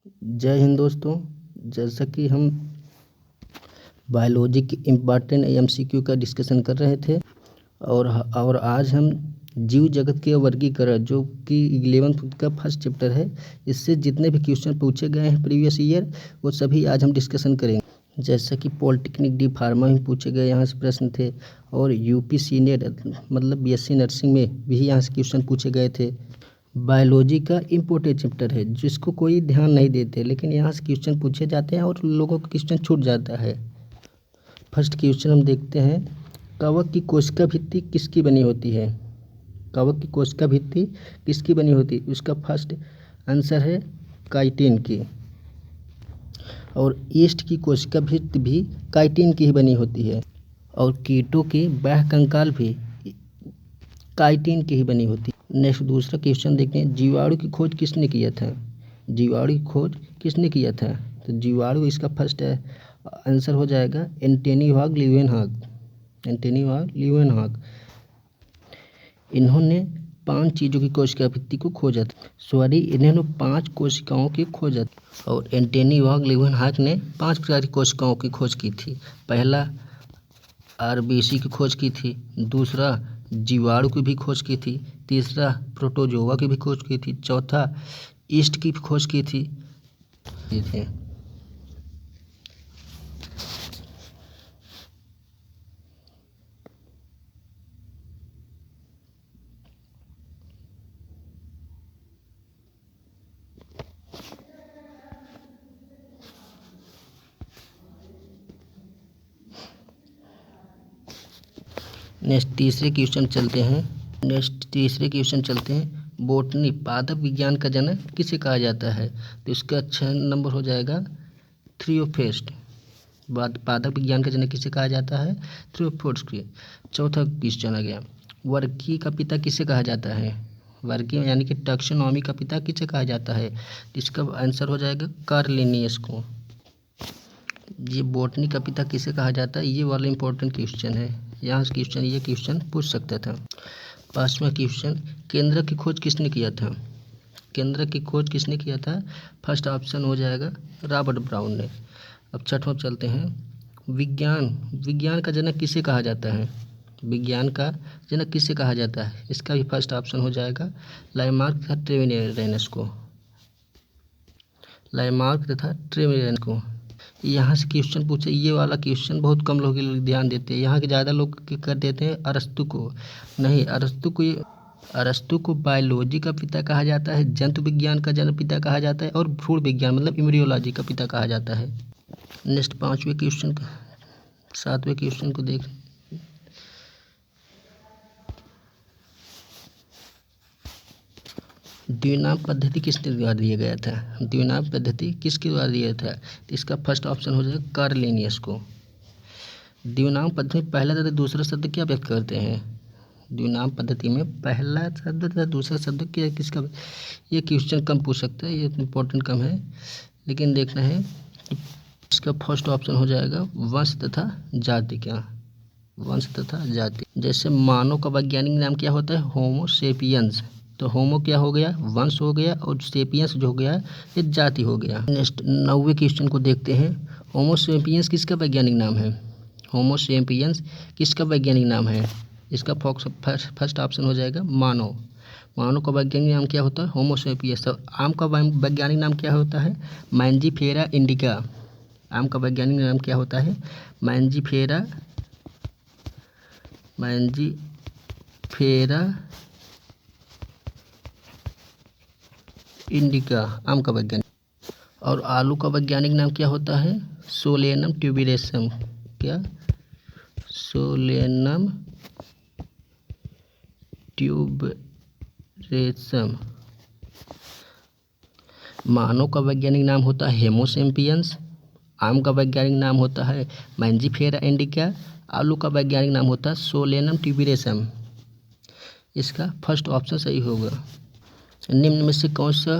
जय हिंद दोस्तों। जैसा कि हम बायोलॉजी के इम्पॉर्टेंट एमसीक्यू का डिस्कशन कर रहे थे और आज हम जीव जगत के वर्गीकरण जो कि 11th का फर्स्ट चैप्टर है, इससे जितने भी क्वेश्चन पूछे गए हैं प्रीवियस ईयर वो सभी आज हम डिस्कशन करेंगे। जैसा कि पॉलिटेक्निक डी फार्मा में पूछे गए यहाँ से प्रश्न थे, और यूपी सीनेट मतलब बीएससी नर्सिंग में भी यहाँ से क्वेश्चन पूछे गए थे। बायोलॉजी का इम्पोर्टेंट चैप्टर है जिसको कोई ध्यान नहीं देते, लेकिन यहाँ से क्वेश्चन पूछे जाते हैं और लोगों को क्वेश्चन छूट जाता है। फर्स्ट क्वेश्चन हम देखते हैं, कवक की कोशिका भित्ति किसकी बनी होती है? कवक की कोशिका भित्ति किसकी बनी होती है? उसका फर्स्ट आंसर है काइटिन की। और ईस्ट की कोशिका भित्ति भी काइटिन की ही बनी होती है, और कीटों की बाह्य कंकाल भी काइटिन की ही बनी होती है। नेक्स्ट दूसरा क्वेश्चन देखते हैं, जीवाणु की खोज किसने किया था? जीवाणु की खोज किसने किया था? तो जीवाणु इसका फर्स्ट आंसर हो जाएगा एंटोनी वाग लीeuwenhoek। एंटोनी वाग लीeuwenhoek इन्होंने 5 चीज़ों की कोशिका भित्ति को खोजा था। सॉरी, इन्होंने 5 कोशिकाओं की खोजा था, और एंटोनी वाग लीeuwenhoek ने 5 प्रकार की कोशिकाओं की खोज की थी। पहला आरबीसी की खोज की थी, दूसरा जीवाणु की भी खोज की थी, तीसरा प्रोटोजोआ की भी खोज की थी, चौथा ईस्ट की भी खोज की थी। नेक्स्ट तीसरे क्वेश्चन चलते हैं। बोटनी पादप विज्ञान का जनक किसे कहा जाता है? तो इसका अच्छा नंबर हो जाएगा थियोफ्रेस्ट। पादप विज्ञान का जनक किसे कहा जाता है? थियोफ्रेस्ट। चौथा क्वेश्चन आ गया, वर्गीय का पिता किसे कहा जाता है? वर्गीय यानी कि टैक्सोनॉमी का पिता किसे कहा जाता है? इसका आंसर हो जाएगा कार्ल लिनियस को। ये बॉटनी का पिता किसे कहा जाता है, ये वाला इंपॉर्टेंट क्वेश्चन है, यहाँ से ये क्वेश्चन पूछ सकता था। 5वां क्वेश्चन, केंद्रक की खोज किसने किया था? केंद्रक की खोज किसने किया था? फर्स्ट ऑप्शन हो जाएगा रॉबर्ट ब्राउन ने। अब 6वां चलते हैं, विज्ञान का जनक किसे कहा जाता है? विज्ञान का जनक किसे कहा जाता है? इसका भी फर्स्ट ऑप्शन हो जाएगा लामार्क तथा ट्रेविनियरेनस को। लामार्क तथा ट्रेविनियरेनस को। यहाँ से क्वेश्चन पूछे, ये वाला क्वेश्चन बहुत कम लोग ध्यान देते हैं, यहाँ के ज़्यादा लोग कर देते हैं अरस्तु को। नहीं, अरस्तु को बायोलॉजी का पिता कहा जाता है, जंतु विज्ञान का जन्म पिता कहा जाता है, और भ्रूण विज्ञान मतलब एम्ब्रियोलॉजी का पिता कहा जाता है। नेक्स्ट 7वें क्वेश्चन को देख, द्विनाम पद्धति किसके द्वारा दिया गया था? द्विनाम पद्धति किसके द्वारा दिया था? तो इसका फर्स्ट ऑप्शन हो जाएगा कार्ल लिनियस को। द्विनाम पद्धति में पहला तथा दूसरा शब्द क्या व्यक्त करते हैं? द्विनाम पद्धति में पहला शब्द तथा दूसरा शब्द क्या किसका? ये क्वेश्चन कम पूछ सकता है, ये इम्पोर्टेंट कम है, लेकिन देखना है। इसका फर्स्ट ऑप्शन हो जाएगा वंश तथा जाति। क्या? वंश तथा जाति। जैसे मानव का वैज्ञानिक नाम क्या होता है? होमो सेपियंस। तो होमो क्या हो गया? वंश हो गया, और सेपियंस जो हो गया ये जाति हो गया। नेक्स्ट 9वें क्वेश्चन को देखते हैं, होमो सेपियंस किसका वैज्ञानिक नाम है? होमो सेपियंस किसका वैज्ञानिक नाम है? इसका फर्स्ट ऑप्शन हो जाएगा मानव। मानव का वैज्ञानिक नाम क्या होता है? होमो सेपियंस। आम का वैज्ञानिक नाम क्या होता है? Mangifera indica. आम का वैज्ञानिक नाम क्या होता है? मैंजीफेरा इंडिका आम का वैज्ञानिक। और आलू का वैज्ञानिक नाम क्या होता है? सोलेनम ट्यूबिरेसम। क्या? सोलेनम ट्यूबरेसम। मानव का वैज्ञानिक नाम होता है होमो सेपियंस। आम का वैज्ञानिक नाम होता है मैंजीफेरा इंडिका। आलू का वैज्ञानिक नाम होता है सोलेनम ट्यूबिरेसम। इसका फर्स्ट ऑप्शन सही होगा। निम्न में से कौन सा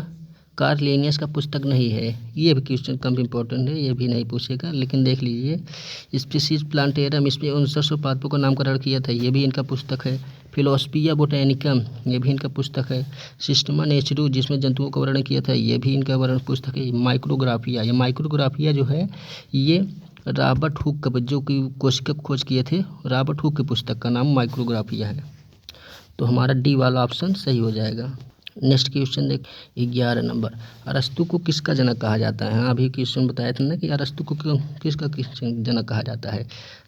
कार्ल लिनियस का पुस्तक नहीं है। ये भी क्वेश्चन कम इम्पोर्टेंट है, ये भी नहीं पूछेगा, लेकिन देख लीजिए। स्पीसीज प्लांटेरम, इसमें 59 पादपों का नामकरण किया था, ये भी इनका पुस्तक है। फिलोसफिया बोटेनिकम, ये भी इनका पुस्तक है। सिस्टमा नेचुरल, जिसमें जंतुओं का वर्णन किया था, ये भी इनका वर्णन पुस्तक है। माइक्रोग्राफिया, ये माइक्रोग्राफिया जो है ये रॉबर्ट हुक का, जो कि कोशिका खोज किए थे, रॉबर्ट हुक की पुस्तक का नाम माइक्रोग्राफिया है। तो हमारा डी वाला ऑप्शन सही हो जाएगा। नेक्स्ट क्वेश्चन देख 11 नंबर, अरस्तु को किसका जनक कहा जाता है। हाँ, अभी क्वेश्चन बताया था ना कि अरस्तु को किसका जनक कहा जाता है।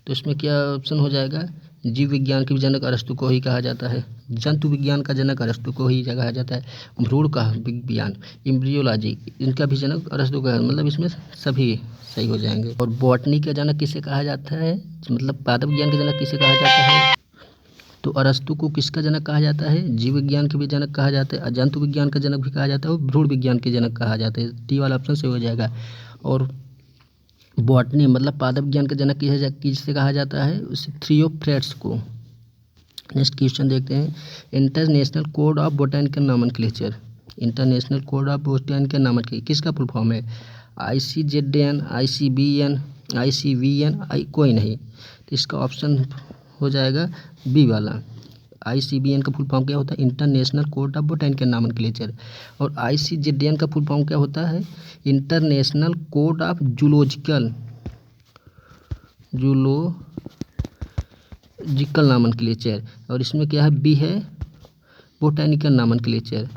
तो इसमें क्या ऑप्शन हो जाएगा, जीव विज्ञान के जनक अरस्तु को ही कहा जाता है, जंतु विज्ञान का जनक अरस्तु को ही कहा जाता है, भ्रूण का विज्ञान एम्ब्रियोलॉजी, इनका भी जनक अरस्तु का, मतलब इसमें सभी सही हो जाएंगे। और बॉटनी का जनक किसे कहा जाता है, मतलब पादप विज्ञान का जनक किसे कहा जाता है। तो अरस्तु को किसका जनक कहा जाता है, जीव विज्ञान के भी जनक कहा जाता है, जंतु विज्ञान का जनक भी कहा जाता है और भ्रूण विज्ञान के जनक कहा जाता है। डी वाला ऑप्शन सही हो जाएगा। और बॉटनी मतलब पादप विज्ञान का जनक किससे कहा जाता है, उसे थियोफ्रेट्स को। नेक्स्ट क्वेश्चन देखते हैं, international code of botanical nomenclature, international code of botanical nomenclature किसका फुल फॉर्म है। ICZN, ICBN, ICVN, कोई नहीं। तो इसका ऑप्शन हो जाएगा बी वाला। ICBN का फुल फॉर्म क्या होता है, international code of botanical nomenclature. और ICZN का फुल फॉर्म क्या होता है, international code of zoological nomenclature. और इसमें क्या है, बी है बोटैनिकल नॉमेनक्लेचर।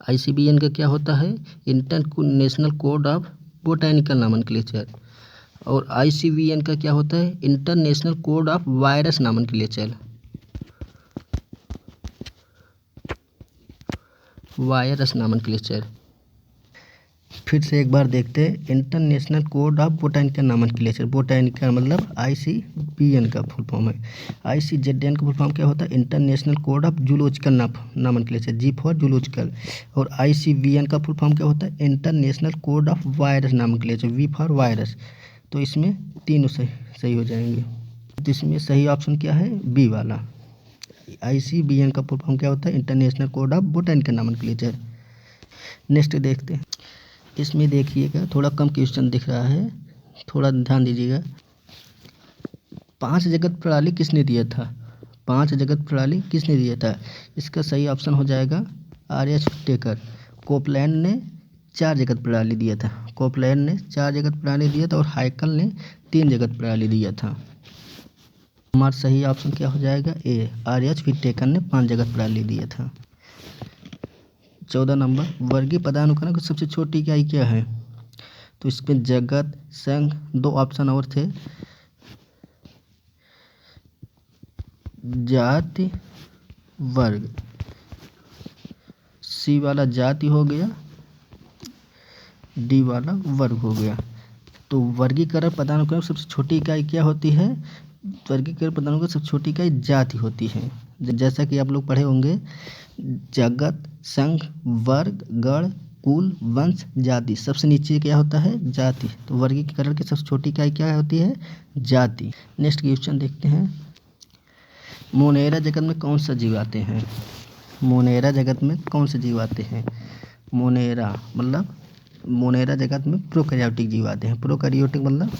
ICBN का क्या होता है, international code of botanical nomenclature. और ICVN का क्या होता है, international code of virus nomenclature, virus nomenclature. फिर से एक बार देखते हैं, international code of botanical nomenclature, botanical मतलब ICBN का फुल फॉर्म है। ICZN का फुल फॉर्म क्या होता है, international code of zoological nomenclature, Z for zoological. और ICVN का फुल फॉर्म क्या होता है, international code of virus nomenclature, V for virus. तो इसमें तीनों सही हो जाएंगे। तो इसमें सही ऑप्शन क्या है, बी वाला। ICBN का फुल फॉर्म क्या होता है, international code of botanical nomenclature. Next देखते हैं, इसमें देखिएगा थोड़ा कम क्वेश्चन दिख रहा है, थोड़ा ध्यान दीजिएगा। 5 जगत प्रणाली किसने दिया था, 5 जगत प्रणाली किसने दिया था। इसका सही ऑप्शन हो जाएगा आर्यच टेकर। कोपलैंड ने 4 जगत प्रणाली दिया था, कोपलैंड ने 4 जगत प्रणाली दिया था, और हाइकल ने 3 जगत प्रणाली दिया था। हमारा सही ऑप्शन क्या हो जाएगा, ए, आर्यच टेकर ने 5 जगत प्रणाली दिया था। 14 नंबर, वर्गीय पदानुक्रम की सबसे छोटी इकाई क्या है। तो इसमें जगत, संघ, 2 ऑप्शन और थे, जाति, वर्ग। सी वाला जाति हो गया, डी वाला वर्ग हो गया। तो वर्गीकरण पदानुक्रम सबसे छोटी इकाई क्या होती है, वर्गीकरण पदानुक्रम सबसे छोटी इकाई जाति होती है। जैसा कि आप लोग पढ़े होंगे, जगत, संघ, वर्ग, गण, कुल, वंश, जाति, सबसे नीचे क्या होता है, जाति। तो वर्गीकरण की सबसे छोटी इकाई क्या होती है, जाति। नेक्स्ट क्वेश्चन देखते हैं, मोनेरा जगत में कौन सा जीव आते हैं, मोनेरा जगत में कौन से जीव आते हैं। मोनेरा मतलब मोनेरा जगत में प्रोकैरियोटिक जीव आते हैं, प्रोकैरियोटिक मतलब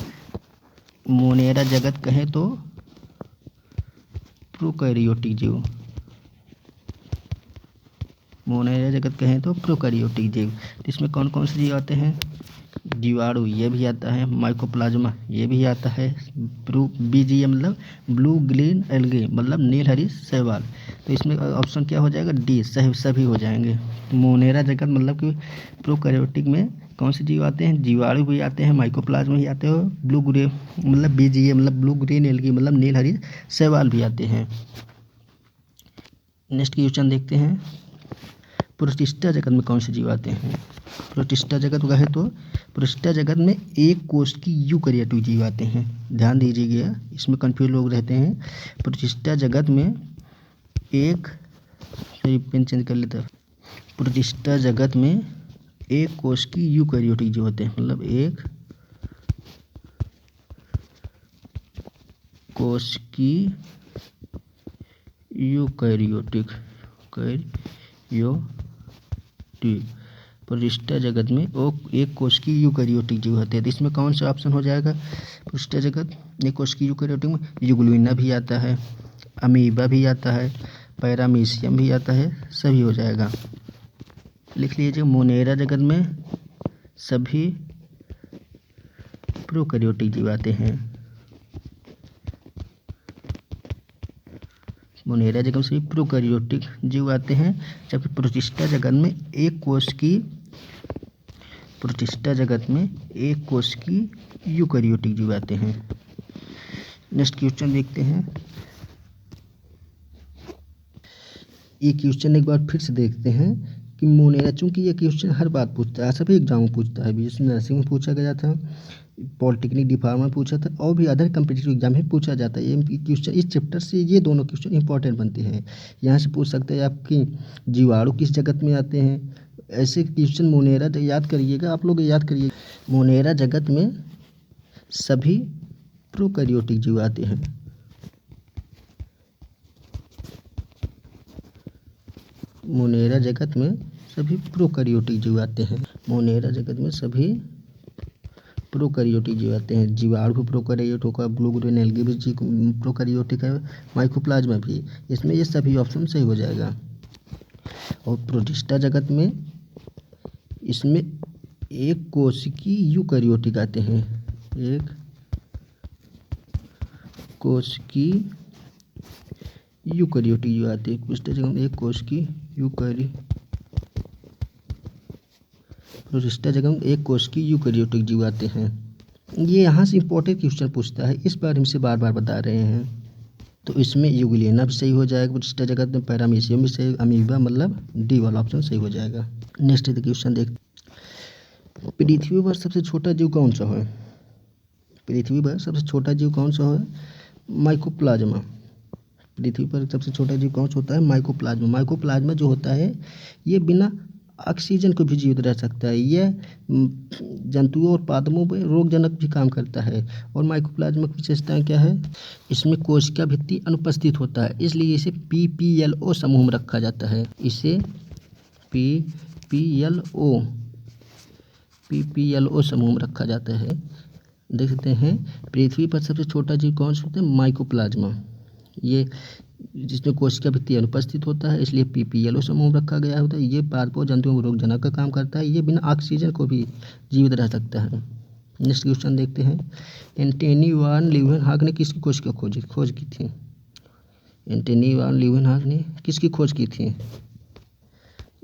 मोनेरा जगत कहें तो प्रोकैरियोटिक जीव, मोनेरा जगत कहें तो प्रोकैरियोटिक जीव। इसमें कौन कौन से जीव आते हैं, जीवाणु ये भी आता है, माइकोप्लाज्मा ये भी आता है, BGM मतलब ब्लू ग्रीन एल्गे मतलब नील हरी शैवाल। तो इसमें ऑप्शन क्या हो जाएगा, डी, सभी हो जाएंगे। मोनेरा जगत मतलब कि प्रोकैरियोटिक में कौन से जीव आते हैं, जीवाणु भी आते हैं, माइकोप्लाज्मा भी आते हैं, ब्लू ग्रे मतलब BGM मतलब ब्लू ग्रीन एल्गी मतलब नील हरी शैवाल भी आते हैं। नेक्स्ट क्वेश्चन देखते हैं, प्रोटिस्टा जगत में कौन से जीव आते हैं। प्रोटिस्टा जगत कहे तो प्रोटिस्टा जगत में एक कोष की यूकैरियोटिक जीव आते हैं। ध्यान दीजिएगा, इसमें कंफ्यूज लोग रहते हैं। प्रोटिस्टा जगत में एक, पेन चेंज कर लेता, प्रोटिस्टा जगत में एक कोष की यूकैरियोटिक जीव होते हैं, मतलब एक कोष की यूकैरियोटिक प्रोटिस्टा जगत में वो एक कोशिकीय यूकेरियोटिक जीव होते हैं। तो इसमें कौन सा ऑप्शन हो जाएगा? प्रोटिस्टा जगत एक कोशिकीय यूकेरियोटिक में यूग्लिना भी आता है, अमीबा भी आता है, पैरामीशियम भी आता है, सभी हो जाएगा। लिख लीजिए मोनेरा जगत में सभी प्रोकैरियोटिक जीव आते हैं। मोनेरा जगत में सभी प्रोकैरियोटिक जीव आते हैं, जबकि प्रोटिस्टा जगत में एक कोश की यूकैरियोटिक जीव आते हैं। नेक्स्ट क्वेश्चन देखते हैं। ये क्वेश्चन एक बार फिर से देखते हैं कि मोनेरा, चूंकि ये क्वेश्चन हर बार पूछता है, सभी एग्जाम में पूछता है, बीएससी नर्सिंग में पूछा गया था, पॉलिटेक्निक डिपार्टमेंट में पूछा था, और भी अदर कम्पिटिटिव एग्जाम में पूछा जाता है। ये क्वेश्चन इस चैप्टर से ये दोनों क्वेश्चन इंपॉर्टेंट बनते हैं। यहाँ से पूछ सकते हैं आपकी जीवाणु किस जगत में आते हैं, ऐसे क्वेश्चन मोनेरा याद करिएगा, आप लोग याद करिए। मोनेरा जगत में सभी प्रोकैरियोटिक जीव आते हैं। मोनेरा जगत में सभी प्रोकैरियोटिक जीव आते हैं। मोनेरा जगत में सभी प्रोकैरियोटिक जीव आते हैं। जीवाणु प्रोकैरियोट होगा, ब्लू ग्रेन एल्गी भी प्रोकैरियोटिक है, माइकोप्लाज्मा भी। इसमें ये सभी ऑप्शन सही हो जाएगा। और प्रोटिस्टा जगत में इसमें एक कोशिकीय यूकैरियोटिक आते हैं, एक कोशिकीय यूकैरियोटिक जीव आते हैं। प्रोटिस्टा जगत में एक कोशिकीय प्रोटिस्टा जगत में एक कोशिकीय यूकैरियोटिक जीव आते हैं। ये यहाँ से इंपॉर्टेंट क्वेश्चन पूछता है, इस बारे में से बार बार बता रहे हैं। तो इसमें यूग्लिना भी सही हो जाएगा, प्रोटिस्टा जगत में पैरामीशियम भी सही, अमीबा मतलब डी वाला ऑप्शन सही हो जाएगा। नेक्स्ट क्वेश्चन देखते। पृथ्वी पर सबसे छोटा जीव कौन सा है? पृथ्वी पर सबसे छोटा जीव कौन सा है? माइकोप्लाज्मा। पृथ्वी पर सबसे छोटा जीव कौन सा होता है? माइकोप्लाज्मा। माइकोप्लाज्मा जो होता है ये बिना ऑक्सीजन को भी जीवित रह सकता है। यह जंतुओं और पादपों पर रोगजनक भी काम करता है। और माइकोप्लाज्मा की विशेषताएं क्या है? इसमें कोशिका भित्ति अनुपस्थित होता है, इसलिए इसे PPLO समूह में रखा जाता है। इसे PPLO समूह में रखा जाता है। देख सकते हैं पृथ्वी पर सबसे छोटा जीव कौन सा होता है? माइकोप्लाज्मा। ये जिसमें कोशिका भित्ति अनुपस्थित होता है, इसलिए PPLO समूह रखा गया होता है। ये पादपों जंतुओं में रोगजनक का काम करता है। ये बिना ऑक्सीजन को भी जीवित रह सकता है। नेक्स्ट क्वेश्चन देखते हैं। एंटनी वान लीeuwenhoek ने किसकी कोशिका खोज की थी? एंटनी वान लीeuwenhoek ने किसकी खोज की थी?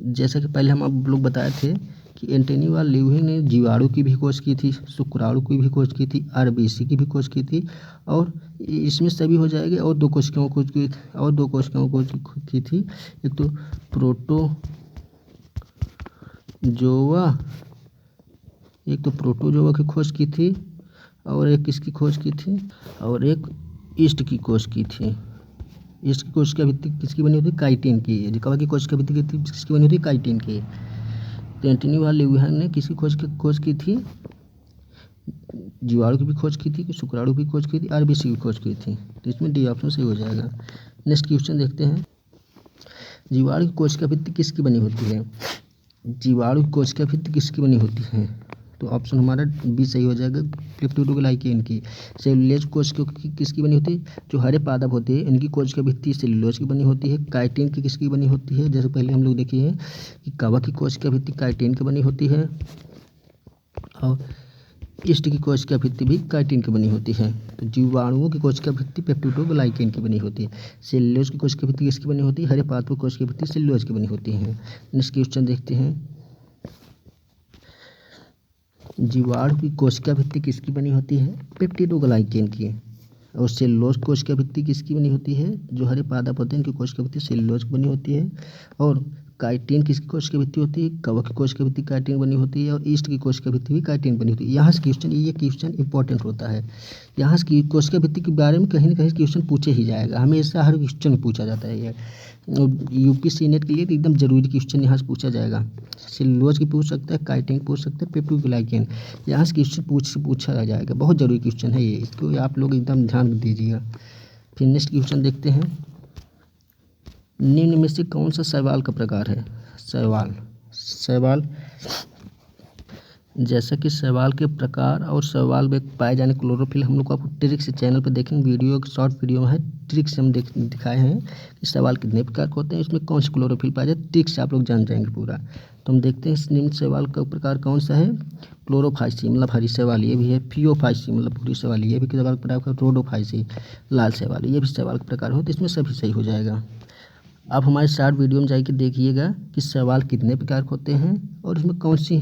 जैसा कि पहले हम आप लोग बताए थे कि एंटनी वान लीeuwenhoek ने जीवाणु की भी खोज की थी, शुक्राणु की भी खोज की थी, RBC की भी खोज की थी, और इसमें सभी हो जाएंगे। और दो कोशिकाओं को की थी। एक तो प्रोटोजोआ की खोज की थी, और एक किसकी खोज की थी? और एक ईस्ट की खोज की थी। ईस्ट की कोशिका भित्ति किसकी बनी होती है? काइटिन की। कवा की कोशिका भित्ति किसकी बनी होती है? काइटिन की। तो एंटनी वान लीeuwenhoek ने किसकी खोज की थी? जीवाणु की भी खोज की थी, शुक्राणु की खोज की थी, RBC की खोज की थी। तो इसमें डी ऑप्शन सही हो जाएगा। नेक्स्ट क्वेश्चन देखते हैं। जीवाणु की कोशिका भित्ति किसकी बनी होती है? जीवाणु की कोशिका भित्ति किसकी बनी होती है? तो ऑप्शन हमारा बी सही हो जाएगा, पेप्टिडोग्लाइकेन की। सेलुलोज कोशिका किसकी बनी होती है? जो हरे पादप होते हैं इनकी कोशिका भित्ति सेलुलोज की बनी होती है। काइटिन की किसकी बनी होती है? जैसे पहले हम लोग देखे हैं कि कवक की कोशिका भित्ति काइटिन की बनी होती है, और ईस्ट की कोशिका भित्ति भी काइटिन की बनी होती है। तो जीवाणुओं की कोशिका भित्ति पेप्टिडोग्लाइकेन की बनी होती है। सेलुलोज की कोशिका भित्ति किसकी बनी होती है? हरे पादपों की कोशिका भित्ति सेलुलोज की बनी होती है। नेक्स्ट क्वेश्चन देखते हैं। जीवाणु की कोशिका भित्ति किसकी बनी होती है? पेप्टिडोग्लाइकेन की। और सेलुलोज कोशिका भित्ति किसकी बनी होती है? जो हरे पादप होते हैं इनकी कोशिका भित्ति सेलुलोज की बनी होती है। और काइटिन किसकी कोशिका भित्ति होती है? कवक की कोशिका भित्ति काइटिन बनी होती है, और ईस्ट की कोशिका भित्ति भी काइटिन बनी होती है। यहाँ से ये क्वेश्चन इंपॉर्टेंट होता है। यहाँ से कोशिका भित्ति के बारे में कहीं ना कहीं क्वेश्चन पूछे ही जाएगा, हमेशा हर क्वेश्चन में पूछा जाता है। ये UPSC नेट के लिए एकदम जरूरी क्वेश्चन यहाँ से पूछा जाएगा। सेलुलोज की पूछ सकता है, काइटिन पूछ सकता है, पेप्टिडोग्लाइकेन, यहाँ से क्वेश्चन पूछा जाएगा। बहुत जरूरी क्वेश्चन है ये, इसको आप लोग एकदम ध्यान दीजिएगा। फिर नेक्स्ट क्वेश्चन देखते हैं। निम्न में से कौन सा शैवाल का प्रकार है? शैवाल, जैसा कि शैवाल के प्रकार और शैवाल में पाए जाने क्लोरोफिल हम लोग को आपको ट्रिक्स चैनल पर देखेंगे, वीडियो शॉर्ट वीडियो है, ट्रिक्स हम दिखाए हैं कि शैवाल कितने प्रकार के होते हैं, इसमें कौन सी क्लोरोफिल पाया जाए, ट्रिक्स आप लोग जान जाएंगे पूरा। तो हम देखते हैं निम्न शैवाल का प्रकार कौन सा है। क्लोरोफाइसी मतलब हरी शैवाल ये भी है, फियोफाइसी मतलब भूरी शैवाल ये भी शैवाल का प्रकार, रोडोफाइसी लाल शैवाल ये भी शैवाल का प्रकार हो, तो इसमें सभी सही हो जाएगा। आप हमारे शॉर्ट वीडियो में जाके देखिएगा कि शैवाल कितने प्रकार के होते हैं और इसमें कौन सी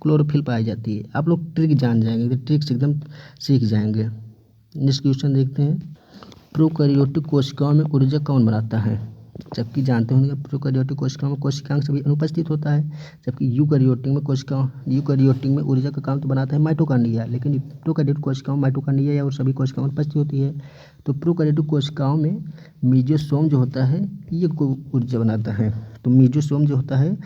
क्लोरोफिल पाई जाती है, आप लोग ट्रिक जान जाएंगे, ट्रिक्स एकदम सीख जाएंगे। नेक्स्ट क्वेश्चन देखते हैं, प्रोकैरियोटिक कोशिकाओं में ऊर्जा कौन बनाता है। जबकि जानते होंगे प्रोकैरियोटिक कोशिकाओं में कोशिकांग सभी अनुपस्थित होता है, जबकि यूकैरियोटिक में ऊर्जा का काम तो बनाता है माइटोकॉन्ड्रिया, लेकिन प्रोकैरियोटिक कोशिकाओं में माइटोकॉन्ड्रिया और सभी कोशिकाओं में उपस्थित होती है। तो प्रोकैरियोटिक कोशिकाओं में मीजोसोम जो होता है ये ऊर्जा बनाता है। तो मीजोसोम जो होता है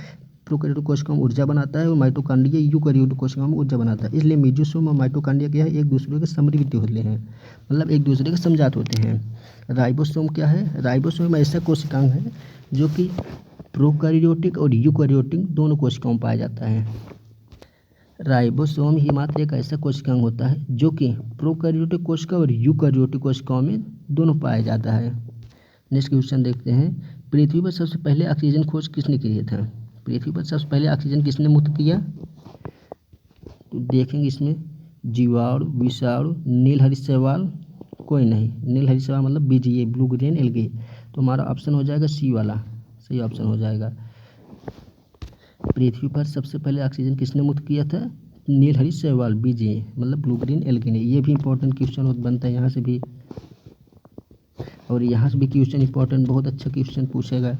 प्रोकैरियोटिक कोशिकाओं में ऊर्जा बनाता है और माइटोकॉन्ड्रिया यूकैरियोटिक कोशिकाओं में ऊर्जा बनाता है। इसलिए मीजोसोम और माइटोकॉन्ड्रिया क्या है, एक दूसरे के समृद्धि होते हैं, मतलब एक दूसरे के समजात होते हैं। राइबोसोम क्या है, राइबोसोम ऐसा कोशिकांग है जो कि प्रोकैरियोटिक और यूकैरियोटिक दोनों कोशिकाओं में पाया जाता है। राइबोसोम ही मात्र एक ऐसा कोशिकांग होता है जो कि प्रोकैरियोटिक कोशिका और यूकैरियोटिक कोशिकाओं में दोनों पाया जाता है। नेक्स्ट क्वेश्चन देखते हैं, पृथ्वी पर सबसे पहले ऑक्सीजन खोज किसने किया था। पृथ्वी पर सबसे पहले ऑक्सीजन किसने मुक्त किया, तो देखेंगे इसमें जीवाणु, विषाणु, नीलहरी शैवाल, कोई नहीं। नीलहरी शैवाल मतलब बीजीए ब्लू ग्रीन एल्गे, तो हमारा ऑप्शन हो जाएगा सी वाला, सही ऑप्शन हो जाएगा। पृथ्वी पर सबसे पहले ऑक्सीजन किसने मुक्त किया था, नीलहरी शैवाल बीजीए मतलब ब्लू ग्रीन एल्गे ने। ये भी इंपॉर्टेंट क्वेश्चन बनता है यहाँ से भी, और यहाँ से भी क्वेश्चन इंपॉर्टेंट, बहुत अच्छा क्वेश्चन पूछेगा।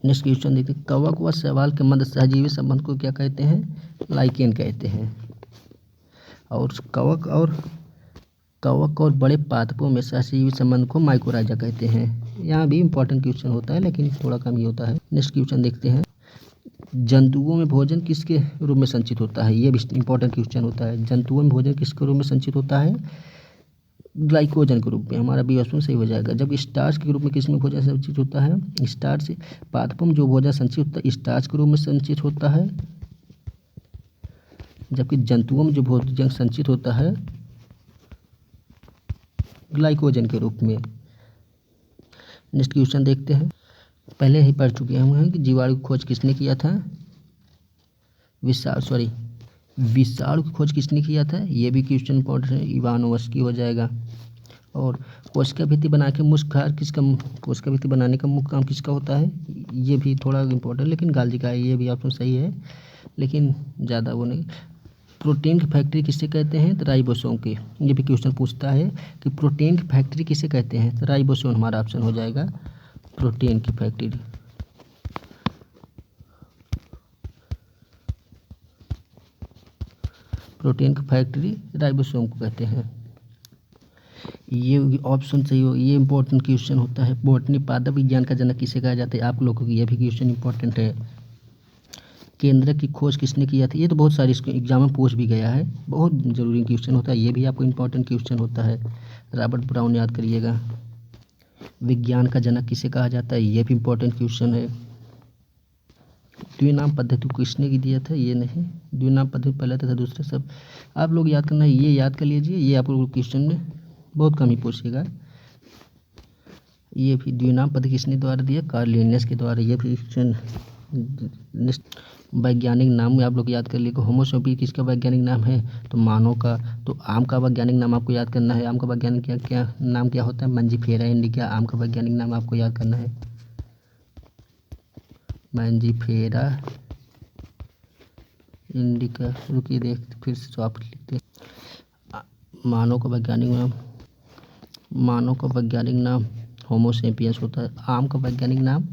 नेक्स्ट क्वेश्चन देखते हैं, कवक व शैवाल के मध्य सहजीवी संबंध को क्या कहते हैं, लाइकेन कहते हैं। और कवक और बड़े पादपों में सहजीवी संबंध को माइकोराइजा कहते हैं। यहाँ भी इंपॉर्टेंट क्वेश्चन होता है लेकिन थोड़ा कम ही होता है। नेक्स्ट क्वेश्चन देखते हैं, जंतुओं में भोजन किसके रूप में संचित होता है, ये भी इंपॉर्टेंट क्वेश्चन होता है। जंतुओं में भोजन किसके रूप में संचित होता है, ग्लाइकोजन के रूप में, हमारा बी ऑप्शन सही हो जाएगा। जब स्टार्च के रूप में किसमें भोजन संचित होता है, स्टार्च पादपों में जो भोजन संचित होता है स्टार्च के रूप में संचित होता है, जबकि जंतुओं में जो भोजन संचित होता है ग्लाइकोजन के रूप में। नेक्स्ट क्वेश्चन देखते हैं, पहले ही पढ़ चुके हैं कि जीवाणु की खोज किसने किया था, विषाणु की खोज किसने किया था, ये भी क्वेश्चन इंपॉर्टेंट है, इवानोव्स्की हो जाएगा। और कोशिका भित्ति बना के कोशिका भित्ति बनाने का मुख्य काम किसका होता है, ये भी थोड़ा इंपॉर्टेंट लेकिन गाल्जी का है, ये भी ऑप्शन सही है लेकिन ज़्यादा वो नहीं। प्रोटीन की फैक्ट्री किसे कहते हैं, तो राइबोसोम की। ये भी क्वेश्चन पूछता है कि प्रोटीन की फैक्ट्री किसे कहते हैं, तो राइबोसोम हमारा ऑप्शन हो जाएगा, प्रोटीन की फैक्ट्री। प्रोटीन की फैक्ट्री राइबोसोम को कहते हैं, ये ऑप्शन सही हो। ये इंपॉर्टेंट क्वेश्चन होता है, बॉटनी पादप विज्ञान का जनक किसे कहा जाता है, आप लोगों को ये भी क्वेश्चन इंपॉर्टेंट है। केंद्रक की खोज किसने किया था, ये तो बहुत सारे इसको एग्जाम में पूछ भी गया है, बहुत जरूरी क्वेश्चन होता है, ये भी आपको इंपॉर्टेंट क्वेश्चन होता है। रॉबर्ट ब्राउन याद करिएगा। विज्ञान का जनक किसे कहा जाता है, ये भी इंपॉर्टेंट क्वेश्चन है। द्विनाम पद्धति किसने की दिया था, ये नहीं, द्विनाम पद्धति पहले तथा दूसरे सब आप लोग याद करना है, ये याद कर लीजिए, ये आप लोग क्वेश्चन में बहुत कम ही पूछेगा। ये भी द्विनाम पद्धति किसने द्वारा दिया, कार्ल लिन्नेस के द्वारा, ये भी क्वेश्चन। वैज्ञानिक नाम आप लोग याद कर लीजिए, होमोसैपियंस किसका वैज्ञानिक नाम है, तो मानव का। तो आम का वैज्ञानिक नाम आपको याद करना है, आम का वैज्ञानिक नाम क्या होता है, मंजीफेरा इंडिका आम का वैज्ञानिक नाम आपको याद करना है, मंजीफेरा इंडिका। रुकिए देख फिर से आप लिखते हैं, मानव का वैज्ञानिक नाम होमोसैपियंस होता है। आम का वैज्ञानिक नाम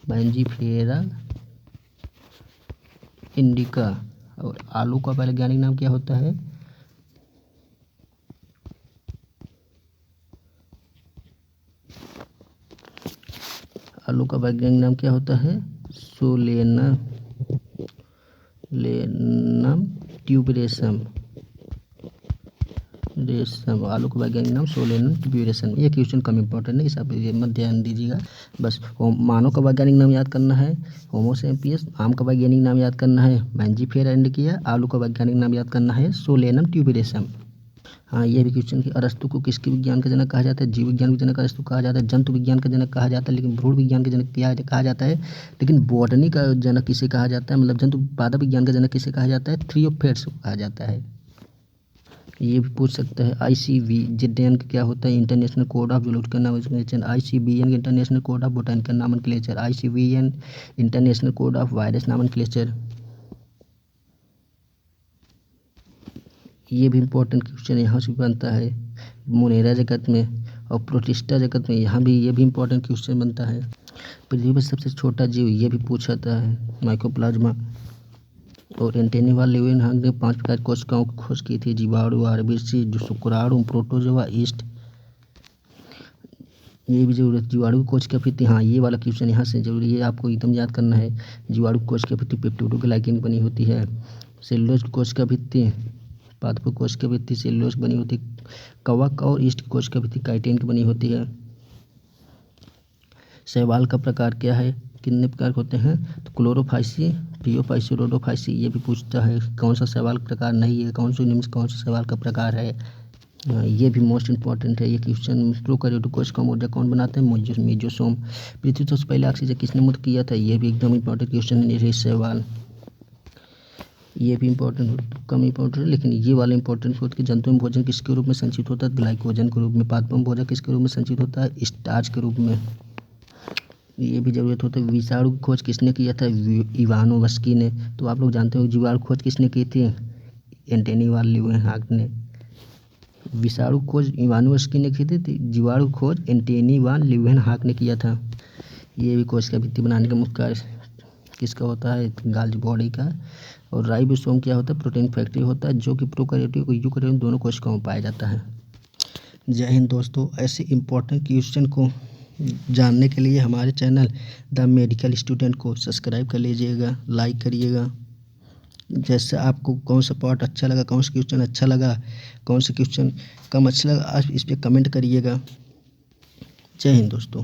मंजीफेरा इंडिका। और आलू का वैज्ञानिक नाम क्या होता है, आलू का वैज्ञानिक नाम क्या होता है, सोलेनम ट्यूबरेसम। रेशम, आलू का वैज्ञानिक नाम सोलेनम ट्यूबेरेसम। ये क्वेश्चन कम इंपॉर्टेंट है, इस आप ये मत ध्यान दीजिएगा। बस मानव का वैज्ञानिक नाम याद करना है होमो सैपियंस, आम का वैज्ञानिक नाम याद करना है मैंजीफेरा इंडिका, आलू का वैज्ञानिक नाम याद करना है सोलेनम ट्यूबेरेसम। हाँ, ये भी क्वेश्चन कि अरस्तु को किसके विज्ञान का जनक कहा जाता है? जीव विज्ञान के जनक अरस्तु कहा जाता है, जंतु विज्ञान का जनक कहा जाता है, लेकिन भ्रूण विज्ञान के जनक क्या कहा जाता है? लेकिन बॉटनी का जनक किसे कहा जाता है, मतलब जंतु पादप विज्ञान का जनक किसे कहा जाता है? थियोफ्रेट्स को कहा जाता है। ये भी पूछ सकता है ICV का क्या होता है? International code of zoological nomenclature. ICBN international code of botanical nomenclature. ICVN international code of virus nomenclature. ये भी इम्पोर्टेंट क्वेश्चन यहाँ से बनता है मोनेरा जगत में और प्रोटिस्टा जगत में, यहाँ भी ये भी इम्पोर्टेंट क्वेश्चन बनता है। पृथ्वी पर सबसे छोटा जीव, ये भी पूछा जाता है माइकोप्लाज्मा। और एंटेनिवा लेवेनहाग ने 5 प्रकार की कोशिकाओं की खोज की थी, जीवाणु, आरबीसी, जो शुक्राणु, प्रोटोजोआ, ईस्ट। ये भी जरूरत, जीवाणु की खोज की भित्ति, हाँ ये वाला क्वेश्चन यहाँ से जरूरी है, आपको एकदम याद करना है। जीवाणु की खोज की भित्ति पेप्टिडोग्लाइकेन बनी होती है। सेलुलोज की कोश का भित्ति, पादप कोश की भित्ति सेलुलोज बनी होती है। कवक और ईस्ट की कोश की भित्ति काइटिन की बनी होती है। शैवाल का प्रकार क्या है? कितने प्रकार होते हैं? तो क्लोरोफाइसी, प्रियोफाइसी, रोडोफाइसी। ये भी पूछता है कौन सा शैवाल प्रकार नहीं है, कौन सा शैवाल का प्रकार है। ये भी मोस्ट इंपॉर्टेंट है ये क्वेश्चन। प्रोकैरियोटिक कोशिका ऊर्जा कौन बनाते हैं? मेजोसोम। पृथ्वी सबसे पहले ऑक्सीजन किसने मुक्त किया था? ये भी एकदम इंपॉर्टेंट क्वेश्चन है शैवाल। ये भी इंपॉर्टेंट, कम इंपॉर्टेंट, लेकिन ये वाला इंपॉर्टेंट होता है कि जंतु में भोजन किसके रूप में संचित होता है? ग्लाइकोजन के रूप में। पादपों में भोजन किसके रूप में संचित होता है? स्टार्च के रूप में। ये भी जरूरत होता है। विषाणु की खोज किसने किया था? इवानोव्स्की ने। तो आप लोग जानते हो जीवाणु खोज किसने की थी? एंटनी वान लीeuwenhoek ने। विषाणु खोज इवानोव्स्की ने की थी, जीवाणु खोज एंटनी वान लीeuwenhoek ने किया था। ये भी कोश का भित्ति बनाने का मुख्य कार्य किसका होता है? गाल्गी बॉडी का। और राइबोसोम क्या होता है? प्रोटीन फैक्ट्री होता है, जो कि प्रोकैरियोटिक और यूकैरियोटिक दोनों कोशिकाओं में पाया जाता है। जय हिंद दोस्तों, ऐसे इम्पोर्टेंट क्वेश्चन को जानने के लिए हमारे चैनल द मेडिकल स्टूडेंट को सब्सक्राइब कर लीजिएगा, लाइक करिएगा। जैसे आपको कौन सा पार्ट अच्छा लगा, कौन सा क्वेश्चन अच्छा लगा, कौन सा क्वेश्चन कम अच्छा लगा, आप इस पर कमेंट करिएगा। जय हिंद दोस्तों।